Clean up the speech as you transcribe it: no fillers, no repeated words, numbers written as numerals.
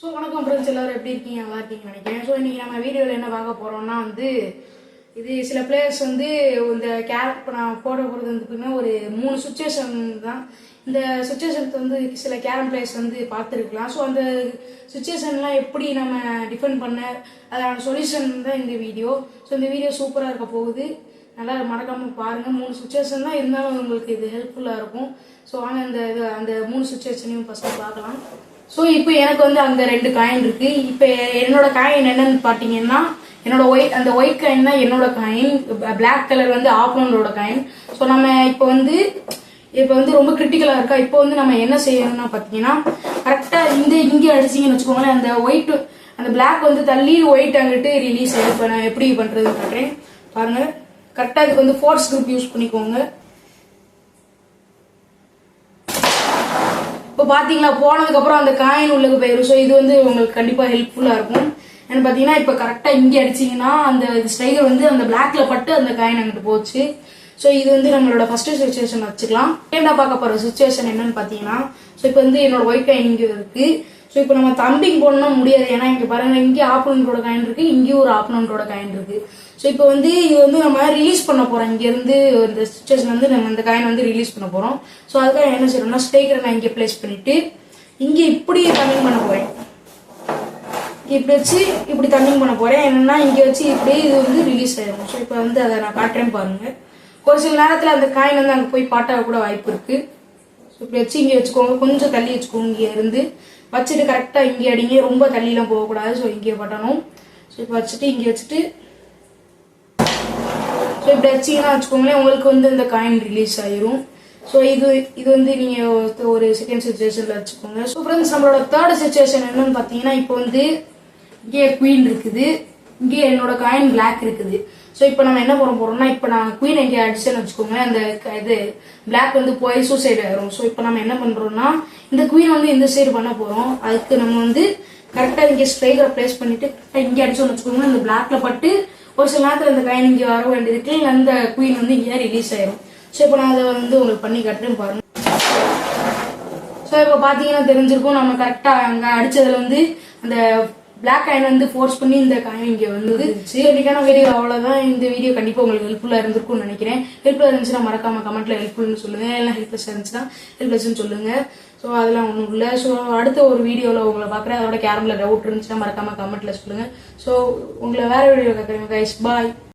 So வணக்கம் friends, எல்லாரும் எப்படி இருக்கீங்க? நல்லா இருக்கீங்கன்னு நினைக்கிறேன். ஸோ இன்னைக்கு நம்ம வீடியோவில் என்ன பார்க்க போறோம்னா இது சில பிளேயர்ஸ் இந்த இப்போ நான் போட போகிறது பார்த்தீங்கன்னா ஒரு 3 சுச்சுவேஷன் தான். இந்த சுச்சுவேஷனுக்கு சில கேரம் பிளேயர்ஸ் பார்த்துருக்கலாம். ஸோ அந்த சுச்சுவேஷன்லாம் எப்படி நம்ம டிஃபெண்ட் பண்ண அதான சொல்யூஷன் தான் இந்த வீடியோ. ஸோ இந்த வீடியோ சூப்பராக இருக்க போகுது, நல்லா மறக்காமல் பாருங்கள். 3 சுச்சுவேஷன் தான் இருந்தாலும் உங்களுக்கு இது ஹெல்ப்ஃபுல்லாக இருக்கும். ஸோ வாங்க அந்த 3 சுச்சுவேஷனையும் ஃபஸ்ட்டு பார்க்கலாம். ஸோ இப்போ எனக்கு அங்கே 2 காயின் இருக்கு. இப்போ என்னோட காயின் என்னன்னு பார்த்தீங்கன்னா என்னோட ஒயிட் காயின் தான் என்னோட காயின். பிளாக் கலர் ஆப்னோட காயின். ஸோ நம்ம இப்போ ரொம்ப கிரிட்டிக்கலாக இருக்கா. இப்போ நம்ம என்ன செய்யணும்னா பார்த்தீங்கன்னா கரெக்டாக இங்கே அடிச்சிங்கன்னு வச்சுக்கோங்களேன். அந்த பிளாக் தள்ளி ஒயிட் அங்கிட்டு ரிலீஸ் ஆகிடும். இப்போ நான் எப்படி பண்ணுறதுன்னு காட்டுறேன் பாருங்க. கரெக்டாக இதுக்கு ஃபோர்ஸ் குரூப் யூஸ் பண்ணிக்கோங்க. இப்போ பார்த்தீங்களா, போனதுக்கப்புறம் அந்த காயின் உள்ளுக்கு போயிடும். ஸோ இது உங்களுக்கு கண்டிப்பாக ஹெல்ப்ஃபுல்லாக இருக்கும். ஏன்னு பார்த்தீங்கன்னா இப்போ கரெக்டாக இங்கே அடிச்சிங்கன்னா அந்த ஸ்ட்ரைக்கர் அந்த பிளாக்ல பட்டு அந்த காயின் அங்கிட்டு போச்சு. ஸோ இது நம்மளோட ஃபர்ஸ்ட் சுச்சுவேஷன் வச்சுக்கலாம். ஏன்டா பார்க்க போகிற சுச்சுவேஷன் என்னன்னு பார்த்தீங்கன்னா, ஸோ இப்போ என்னோட ஒயிட் காயின் இங்கே இருக்கு. ஸோ இப்போ நம்ம தம்பிங் போடணும் முடியாது. ஏன்னா இங்கே பாருங்க, இங்கே ஆப்போனண்டோட காயின் இருக்கு, இங்கேயும் ஒரு ஆப்போனண்டோட காயின் இருக்கு. ஸோ இப்போ இது நம்ம ரிலீஸ் பண்ண போறோம். இங்கேருந்து இந்த சுச்சுவேஷன் நம்ம இந்த காயின் ரிலீஸ் பண்ண போறோம். ஸோ அதுக்காக என்ன செய்யணும்னா ஸ்ட்ரைக்கரை நான் இங்கே பிளேஸ் பண்ணிட்டு இங்கே இப்படி தம்மிங் பண்ண போறேன். இப்படி வச்சு இப்படி தம்மிங் பண்ண போறேன். என்னன்னா இங்கே வச்சு இப்படி இது ரிலீஸ் ஆயிடும். ஸோ இப்போ அதை நான் காட்டுறேன் பாருங்க. ஒரு சில நேரத்தில் அந்த காயின் அங்கே போய் பாட்டாக கூட வாய்ப்பு இருக்கு. ஸோ இப்படி வச்சு இங்கே வச்சுக்கோங்க, கொஞ்சம் தள்ளி வச்சுக்கோங்க. இங்கே இருந்து வச்சுட்டு கரெக்டாக இங்கே அடிங்க, ரொம்ப தள்ளிலாம் போகக்கூடாது. ஸோ இங்கே பட்டணும். ஸோ இப்போ வச்சுட்டு இங்கே வச்சுட்டு ஸோ இப்படி வச்சிங்கன்னா வச்சுக்கோங்களேன், உங்களுக்கு இந்த காயின் ரிலீஸ் ஆயிரும். ஸோ இது நீங்கள் ஒரு செகண்ட் சுச்சுவேஷனில் வச்சுக்கோங்க. ஸோ ஃப்ரெண்ட்ஸ், நம்மளோட தேர்ட் சுச்சுவேஷன் என்னன்னு பார்த்தீங்கன்னா, இப்போ இங்கே குவீன் இருக்குது, இங்கே என்னோட காயின் பிளாக் இருக்குது. ஸோ இப்போ நம்ம என்ன பண்ண போறோம்னா, இப்போ நான் குவீன் இங்கே அடிச்சேன்னு வச்சுக்கோங்க, அந்த பிளாக் போய் சூசைட் ஆயிரும். ஸோ இப்போ நம்ம என்ன பண்றோம்னா, இந்த குவீன் இந்த சைடு பண்ண போறோம். அதுக்கு நம்ம கரெக்டாக இங்கே ஸ்ட்ரைக்கரை பிளேஸ் பண்ணிட்டு இங்கே அடிச்சோம்னு வச்சுக்கோங்க, இந்த பிளாக்ல பட்டு ஒரு சில நேரத்தில் அந்த காயின் இங்கே வர வேண்டியதுக்கு அந்த குவீன் இங்கே ரிலீஸ் ஆயிரும். ஸோ இப்போ நான் அதை உங்களுக்கு பண்ணி காட்டுறேன் பாருங்க. ஸோ இப்போ பார்த்தீங்கன்னா தெரிஞ்சிருக்கும், நம்ம கரெக்டாக அங்கே அடிச்சதுல அந்த பிளாக் காயின் ஃபோர்ஸ் பண்ணி இந்த காயின் இங்கே வந்தது. சரி, இன்னைக்கான வீடியோ அவ்வளோதான். இந்த வீடியோ கண்டிப்பாக உங்களுக்கு ஹெல்ப்ஃபுல்லாக இருந்திருக்கும்னு நினைக்கிறேன். ஹெல்ப்ஃபுல்லாக இருந்துச்சுன்னா மறக்காம கமெண்ட்ல ஹெல்ப்ஃபுல்னு சொல்லுங்க, எல்லாம் ஹெல்ப்லெஸ் இருந்துச்சுன்னா ஹெல்ப்லெஸ்ன்னு சொல்லுங்க. ஸோ அதெல்லாம் ஒன்றும் இல்லை. ஸோ அடுத்த ஒரு வீடியோவில் உங்களை பார்க்குறேன். அதோட கேரம்ல டவுட் இருந்துச்சுன்னா மறக்காம கமெண்ட்ல சொல்லுங்க. ஸோ உங்களை வேற வீடியோ கேட்குறேன் கைஸ். பாய்.